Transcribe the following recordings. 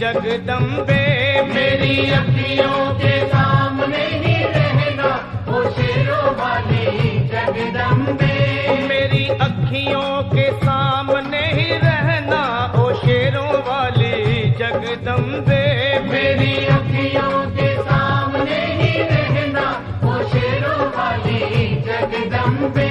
जगदम्बे। मेरी अखियों के सामने ही रहना ओ शेरों वाली जगदम्बे। मेरी अखियों के सामने ही रहना ओ शेरों वाली जगदम्बे। मेरी अखियों के सामने ही रहना ओ शेरों वाली जगदम्बे।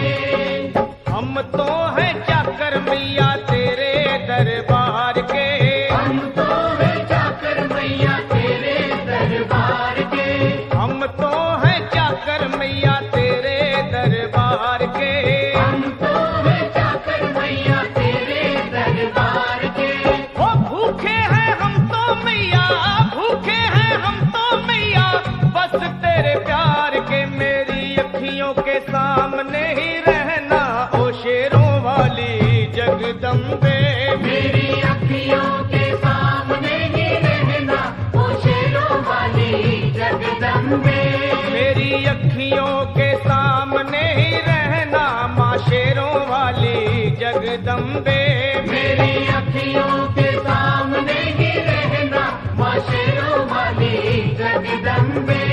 हम तो हैं चाकर मैया तेरे दरबार के। हम तो हैं चाकर मैया तेरे दरबार के। हम तो हैं चाकर मैया तेरे दरबार के। हम तो हैं चाकर मैया तेरे दरबार के। ओ भूखे हैं हम तो मैया, भूखे हैं हम तो मैया, बस तेरे प्यार के। मेरी अखियों के सामने ही रहना ओ शेरों वाली जगदम्बे। मेरी अखियों के सामने ही रहना ओ शेरों वाली जगदम्बे। मेरी अखियों के सामने ही रहना माँ शेरों वाली जगदम्बे। मेरी अखियों के सामने ही रहना माँ शेरों वाली जगदम्बे।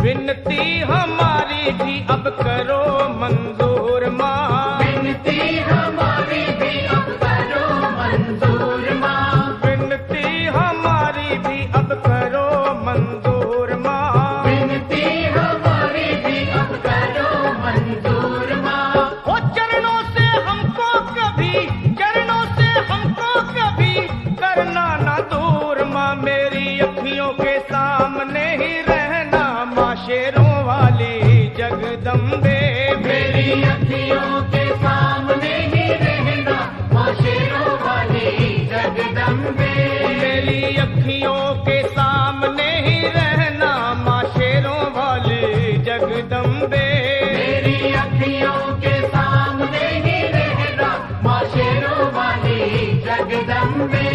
विनती हमारी भी अब करो मंजूर माँ। विनती हमारी भी अब करो मंजूर माँ। विनती हमारी भी अब करो मंजूर माँ। विनती हमारी भी अब करो मंजूर माँ। ओ चरणों से हमको कभी, चरणों से हमको कभी करना ना दूर माँ। मेरी अखियों के सामने ही रहना माँ शेरों वाली जगदम्बे। मेरी अखियों के सामने ही रहना माँ शेरों वाली जगदम्बे। मेरी अखियों के सामने ही रहना माँ शेरों वाली जगदम्बे। मेरी अखियों के सामने ही रहना माँ शेरों वाली जगदम्बे।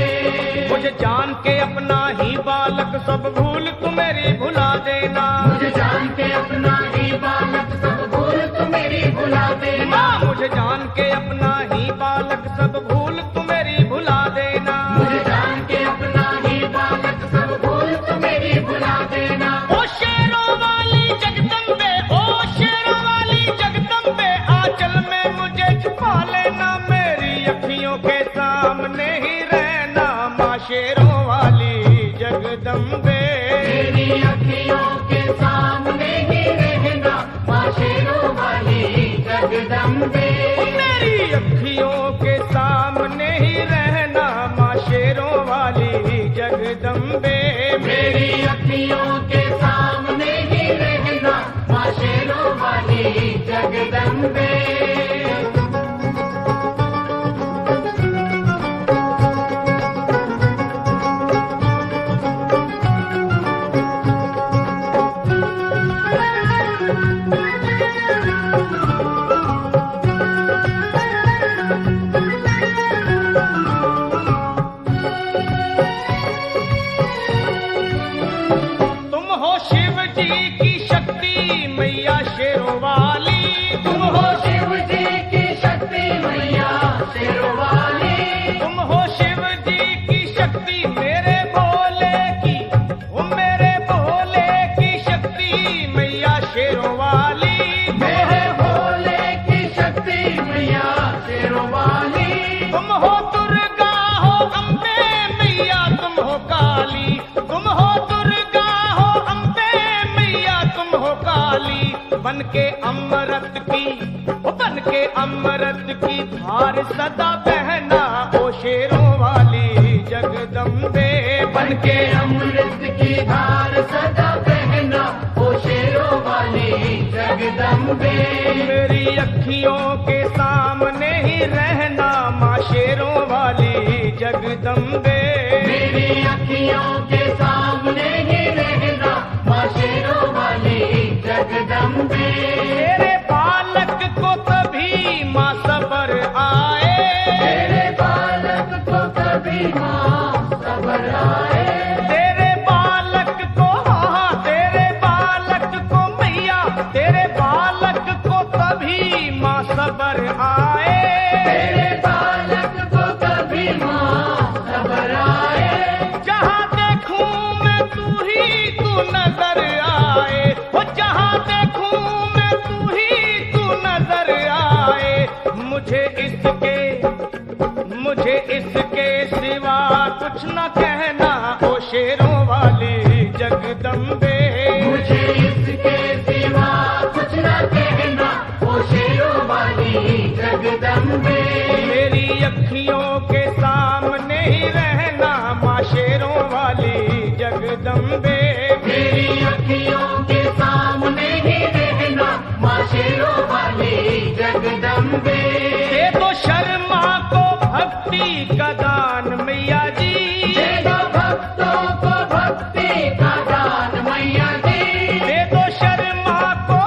मुझे जान के अपना ही बालक सब भूल तू मेरी भुला देना। मुझे जान के अपना ही बालक सब भूल तू मेरी भुला देना। माँ मुझे जान के अपना ही बालक सब भूल तू मेरी भुला देना। मुझे जान के अपना ही बालक सब भूल तू मेरी भुला देना। ओ शेरों वाली जगदम्बे, ओ शेरों वाली जगदम्बे, आंचल में मुझे छुपा लेना। मेरी अखियों के सामने ही रहना माँ शेरों वाली जगदम्बे। मेरी अखियों के सामने ही रहना माँ शेरों वाली जगदम्बे। मेरी अखियों के सामने ही रहना माँ शेरों वाली जगदम्बे। मेरी अखियों के सामने ही रहना माँ शेरों वाली जगदम्बे। तुम हो शिव जी की शक्ति मैया शेरों वाली। तुम हो शिव जी की शक्ति मैया शेरों वाली। तुम हो शिव जी की शक्ति मेरे भोले की, ओ मेरे भोले की शक्ति मैया शेरों वाली। मेरे भोले की शक्ति मैया शेरों वाली। तुम हो दुर्गा हो अम्बे मैया तुम हो काली। तुम हो दुर्गा हो अम्बे मैया तुम हो काली। बन के अमृत की, बन के अमृत की धार सदा बहना ओ शेरों वाली जगदम्बे। बन के अमृत की धार सदा बहना ओ शेरों वाली जगदम्बे। मेरी अखियों के सामने ही रहना माँ शेरों वाली जगदम्बे। मेरी अखियों के सामने ही रहना माँ शेरों वाली जगदम्बे। तेरे बालक को तभी माँ सबर आए। तेरे बालक को कभी माँ सबर आए। तेरे बालक को, हाँ तेरे बालक को मैया, तेरे बालक को तभी माँ सबर आए। तेरे बालक को कभी माँ सबर आए। जहाँ का दान मैया जी, दे दो भक्तों को भक्ति का दान मैया जी, दे दो शर्मा को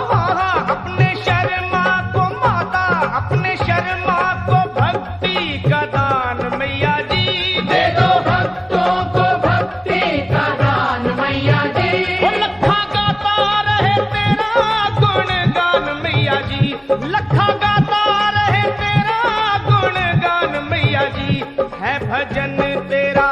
अपने शर्मा को माता, अपने शर्मा को भक्ति का दान मैया जी, दे दो भक्तों को भक्ति का दान मैया जी। वो लखा गाता रहे तेरा गुणगान मैया जी, लखा गाता रहे तेरा गुणगान मैया जी। है भजन तेरा,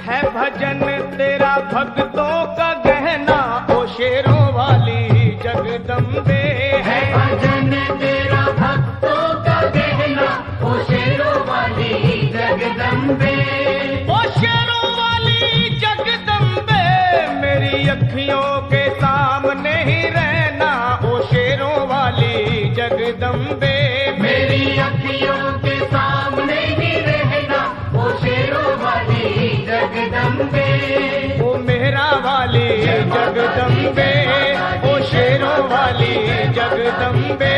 है भजन तेरा भक्तों का गहना, ओ शेरों वाली जगदम्बे है भजन तेरा भक्तों का गहना, ओ शेरों वाली जगदम्बे, ओ शेरों वाली जगदम्बे, मेरी अखियों के सामने ही रहना, ओ शेरों वाली जगदम्बे, मेरी अखियों के सामने ही रहना, ओ शेरों वाली जगदम्बे, ओ मेहरा वाली जगदम्बे, ओ शेरों वाली जगदम्बे।